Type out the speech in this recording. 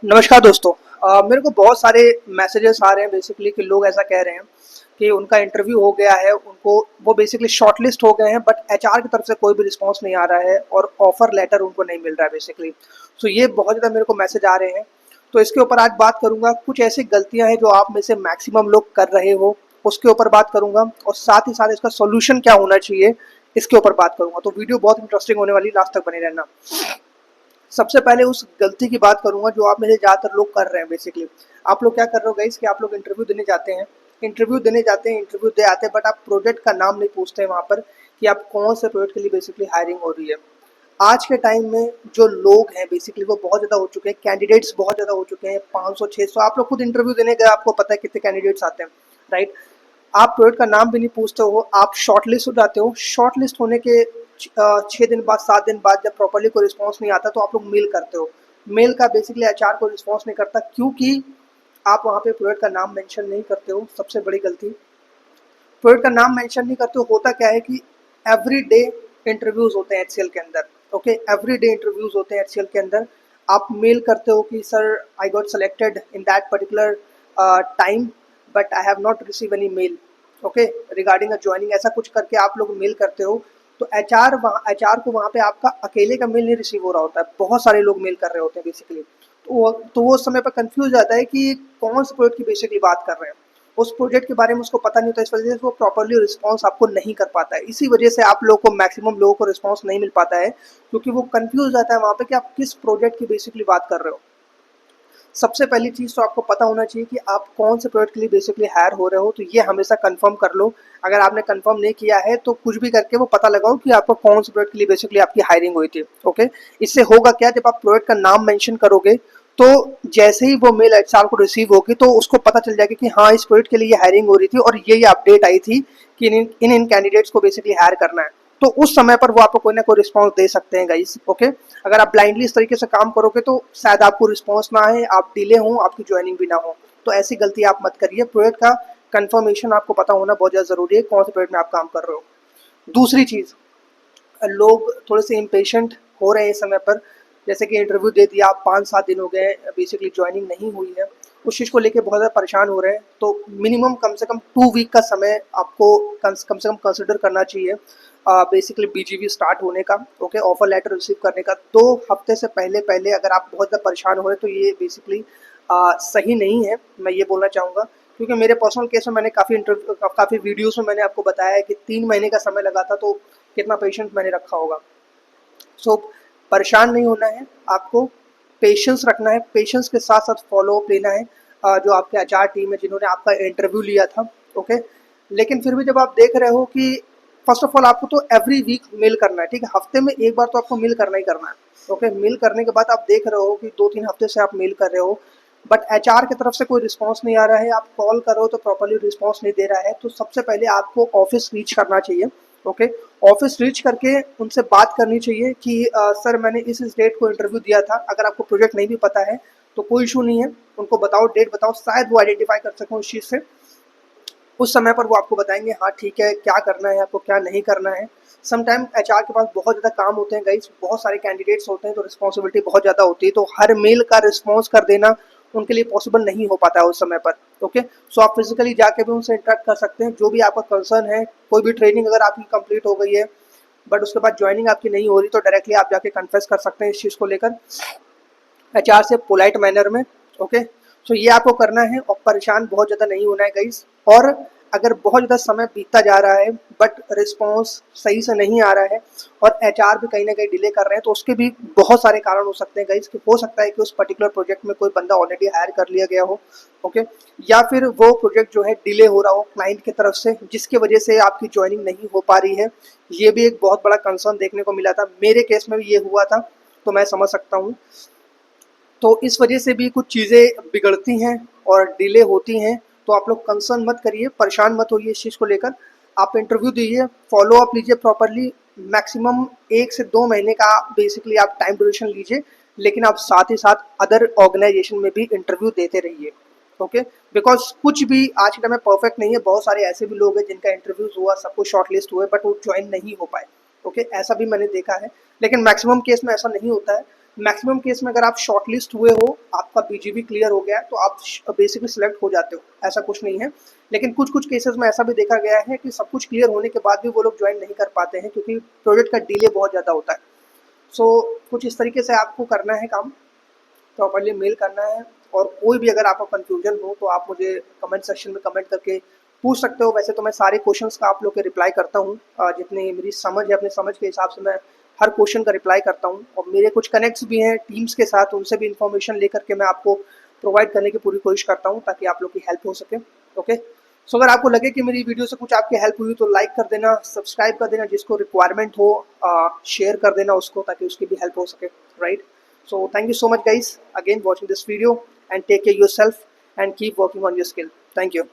नमस्कार दोस्तों। मेरे को बहुत सारे मैसेजेस आ रहे हैं बेसिकली कि लोग ऐसा कह रहे हैं कि उनका इंटरव्यू हो गया है, उनको वो बेसिकली शॉर्टलिस्ट हो गए हैं बट एचआर की तरफ से कोई भी रिस्पांस नहीं आ रहा है और ऑफर लेटर उनको नहीं मिल रहा है बेसिकली। सो ये बहुत ज़्यादा मेरे को मैसेज आ रहे हैं। तो इसके ऊपर आज बात करूंगा, कुछ ऐसी गलतियां हैं जो आप में से मैक्सिमम लोग कर रहे हो, उसके ऊपर बात करूंगा और साथ ही साथ इसका सोल्यूशन क्या होना चाहिए इसके ऊपर बात करूंगा। तो वीडियो बहुत इंटरेस्टिंग होने वाली, लास्ट तक बने रहना। सबसे पहले उस गलती की बात करूंगा जो आप में से ज़्यादातर लोग कर रहे हैं बेसिकली। आप लोग क्या कर रहे हो गाइस कि आप लोग इंटरव्यू देने जाते हैं, इंटरव्यू दे आते हैं बट आप प्रोजेक्ट का नाम नहीं पूछते हैं वहाँ पर कि आप कौन से प्रोजेक्ट के लिए बेसिकली हायरिंग हो रही है। आज के टाइम में जो लोग हैं बेसिकली वो बहुत ज़्यादा हो चुके हैं, कैंडिडेट्स बहुत ज़्यादा हो चुके हैं, 500 600। आप लोग खुद इंटरव्यू देने गए, आपको पता है कितने कैंडिडेट्स आते हैं, राइट। आप प्रोजेक्ट का नाम भी नहीं पूछते हो, आप शॉर्टलिस्ट हो जाते हो। शॉर्टलिस्ट होने के 6 दिन बाद 7 दिन बाद जब प्रॉपरली कोई रिस्पॉन्स नहीं आता तो आप लोग मेल करते हो। मेल का बेसिकली एचआर को रिस्पॉन्स नहीं करता क्योंकि आप वहाँ पे प्रोजेक्ट का नाम मेंशन नहीं करते हो। सबसे बड़ी गलती, प्रोजेक्ट का नाम मेंशन नहीं करते हो। होता क्या है कि एवरी डे इंटरव्यूज होते हैं एचसीएल के अंदर, ओके। एवरी डे इंटरव्यूज होते हैं एचसीएल के अंदर। आप मेल करते हो कि sir I got selected in that particular time but I have not receive any mail, okay, regarding a joining, ऐसा कुछ करके आप लोग मेल करते हो। तो एचआर को वहाँ पे आपका अकेले का मेल नहीं रिसीव हो रहा होता है, बहुत सारे लोग मेल कर रहे होते हैं बेसिकली। तो वो उस समय पर कंफ्यूज जाता है कि कौन से प्रोजेक्ट की बेसिकली बात कर रहे हैं। उस प्रोजेक्ट के बारे में उसको पता नहीं होता, इस वजह से वो प्रॉपरली रिस्पांस आपको नहीं कर पाता है। इसी वजह से आप लोगों को, मैक्सिमम लोगों को रिस्पांस नहीं मिल पाता है क्योंकि वो कंफ्यूज जाता है वहाँ पे कि आप किस प्रोजेक्ट की बेसिकली बात कर रहे हो। सबसे पहली चीज़ तो आपको पता होना चाहिए कि आप कौन से प्रोजेक्ट के लिए बेसिकली हायर हो रहे हो, तो ये हमेशा कंफर्म कर लो। अगर आपने कंफर्म नहीं किया है तो कुछ भी करके वो पता लगाओ कि आपको कौन से प्रोजेक्ट के लिए बेसिकली आपकी हायरिंग हुई थी, ओके। इससे होगा क्या, जब आप प्रोजेक्ट का नाम मेंशन करोगे तो जैसे ही वो मेल एचआर को रिसीव होगी तो उसको पता चल जाएगा कि हाँ, इस प्रोजेक्ट के लिए ये हायरिंग हो रही थी और ये अपडेट आई थी कि इन कैंडिडेट्स को बेसिकली हायर करना है। तो उस समय पर वो आपको कोई ना कोई रिस्पॉन्स दे सकते हैं गाइस, ओके। अगर आप ब्लाइंडली इस तरीके से काम करोगे तो शायद आपको रिस्पॉन्स ना आए, आप डिले हो, आपकी ज्वाइनिंग भी ना हो। तो ऐसी गलती आप मत करिए। प्रोजेक्ट का कंफर्मेशन आपको पता होना बहुत ज़्यादा ज़रूरी है, कौन से प्रोजेक्ट में आप काम कर रहे हो। दूसरी चीज़, लोग थोड़े से इम्पेशेंट हो रहे हैं इस समय पर। जैसे कि इंटरव्यू दे दिया, 5-7 दिन हो गए, बेसिकली ज्वाइनिंग नहीं हुई है, उस चीज़ को लेके बहुत ज़्यादा परेशान हो रहे हैं। तो मिनिमम कम से कम 2 वीक का समय आपको कम से कम कंसिडर करना चाहिए बेसिकली बीजीवी स्टार्ट होने का, ओके, ऑफर लेटर रिसीव करने का। 2 हफ्ते से पहले पहले अगर आप बहुत ज़्यादा परेशान हो रहे हैं तो ये बेसिकली सही नहीं है, मैं ये बोलना चाहूँगा। क्योंकि मेरे पर्सनल केस में मैंने काफ़ी वीडियोज़ में मैंने आपको बताया है कि 3 महीने का समय लगा था, तो कितना पेशेंस मैंने रखा होगा। सो परेशान नहीं होना है आपको, पेशेंस रखना है, पेशेंस के साथ साथ फॉलो अप लेना है। जो आपके एचआर टीम है जिन्होंने आपका इंटरव्यू लिया था, ओके। लेकिन फिर भी जब आप देख रहे हो कि फर्स्ट ऑफ ऑल आपको तो एवरी वीक मेल करना है, ठीक है, हफ्ते में एक बार तो आपको मेल करना ही करना है, ओके। मेल करने के बाद आप देख रहे हो कि 2-3 हफ्ते से आप मेल कर रहे हो बट एचआर की तरफ से कोई रिस्पांस नहीं आ रहा है, आप कॉल कर रहे हो तो प्रॉपर्ली रिस्पांस नहीं दे रहा है, तो सबसे पहले आपको ऑफिस रीच करना चाहिए, ओके। ऑफिस रीच करके उनसे बात करनी चाहिए कि सर मैंने इस डेट को इंटरव्यू दिया था। अगर आपको प्रोजेक्ट नहीं भी पता है तो कोई इशू नहीं है, उनको बताओ, डेट बताओ, शायद वो आइडेंटिफाई कर सकें उस चीज़ से। उस समय पर वो आपको बताएंगे हाँ ठीक है, क्या करना है आपको, क्या नहीं करना है। समटाइम एचआर के पास बहुत ज़्यादा काम होते हैं गाइस, बहुत सारे कैंडिडेट्स होते हैं तो रिस्पॉन्सिबिलिटी बहुत ज़्यादा होती है, तो हर मेल का रिस्पॉन्स कर देना उनके लिए पॉसिबल नहीं हो पाता है उस समय पर, ओके। सो आप फिजिकली जाके भी उनसे इंटरेक्ट कर सकते हैं, जो भी आपका कंसर्न है। कोई भी ट्रेनिंग अगर आपकी कंप्लीट हो गई है बट उसके बाद ज्वाइनिंग आपकी नहीं हो रही तो डायरेक्टली आप जाके कन्फेस कर सकते हैं इस चीज़ को लेकर एचआर से, पोलाइट मैनर में, ओके। सो ये आपको करना है और परेशान बहुत ज़्यादा नहीं होना है गाइस। और अगर बहुत ज़्यादा समय बीतता जा रहा है बट रिस्पॉन्स सही से नहीं आ रहा है और एचआर भी कहीं ना कहीं डिले कर रहे हैं तो उसके भी बहुत सारे कारण हो सकते हैं गाइस। कि हो सकता है कि उस पर्टिकुलर प्रोजेक्ट में कोई बंदा ऑलरेडी हायर कर लिया गया हो, ओके। या फिर वो प्रोजेक्ट जो है डिले हो रहा हो क्लाइंट की तरफ से, जिसकी वजह से आपकी ज्वाइनिंग नहीं हो पा रही है। ये भी एक बहुत बड़ा कंसर्न देखने को मिला था, मेरे केस में भी ये हुआ था, तो मैं समझ सकता हूँ। तो इस वजह से भी कुछ चीज़ें बिगड़ती हैं और डिले होती हैं। तो आप लोग कंसर्न मत करिए, परेशान मत होइए इस चीज़ को लेकर। आप इंटरव्यू दीजिए, फॉलो अप लीजिए प्रॉपरली। मैक्सिमम 1 से 2 महीने का बेसिकली आप टाइम ड्यूरेशन लीजिए, लेकिन आप साथ ही साथ अदर ऑर्गेनाइजेशन में भी इंटरव्यू देते रहिए, ओके। बिकॉज कुछ भी आज के टाइम में परफेक्ट नहीं है, बहुत सारे ऐसे भी लोग हैं जिनका इंटरव्यूज हुआ, सब कुछ शॉर्ट लिस्ट हुए बट वो ज्वाइन नहीं हो पाए, ओके। ऐसा भी मैंने देखा है, लेकिन मैक्सिमम केस में ऐसा नहीं होता है। मैक्सिमम केस में अगर आप शॉर्टलिस्ट हुए हो, आपका बीजीबी क्लियर हो गया है, तो आप बेसिकली सिलेक्ट हो जाते हो, ऐसा कुछ नहीं है। लेकिन कुछ कुछ केसेस में ऐसा भी देखा गया है कि सब कुछ क्लियर होने के बाद भी वो लोग ज्वाइन नहीं कर पाते हैं, क्योंकि प्रोजेक्ट का डिले बहुत ज़्यादा होता है। सो कुछ इस तरीके से आपको करना है काम, प्रॉपर्ली मेल करना है। और कोई भी अगर आपको कन्फ्यूजन हो तो आप मुझे कमेंट सेक्शन में कमेंट करके पूछ सकते हो। वैसे तो मैं सारे क्वेश्चंस का आप लोग के रिप्लाई करता हूँ, जितनी मेरी समझ है अपने समझ के हिसाब से मैं हर क्वेश्चन का रिप्लाई करता हूँ। और मेरे कुछ कनेक्ट्स भी हैं टीम्स के साथ, उनसे भी इन्फॉर्मेशन लेकर के मैं आपको प्रोवाइड करने की पूरी कोशिश करता हूँ, ताकि आप लोग की हेल्प हो सके। ओके, सो अगर आपको लगे कि मेरी वीडियो से कुछ आपकी हेल्प हुई तो लाइक कर देना, सब्सक्राइब कर देना, जिसको रिक्वायरमेंट हो शेयर कर देना उसको, ताकि उसकी भी हेल्प हो सके, right. So thank you so much guys again watching this video, and take care yourself and keep working on your skill. Thank you.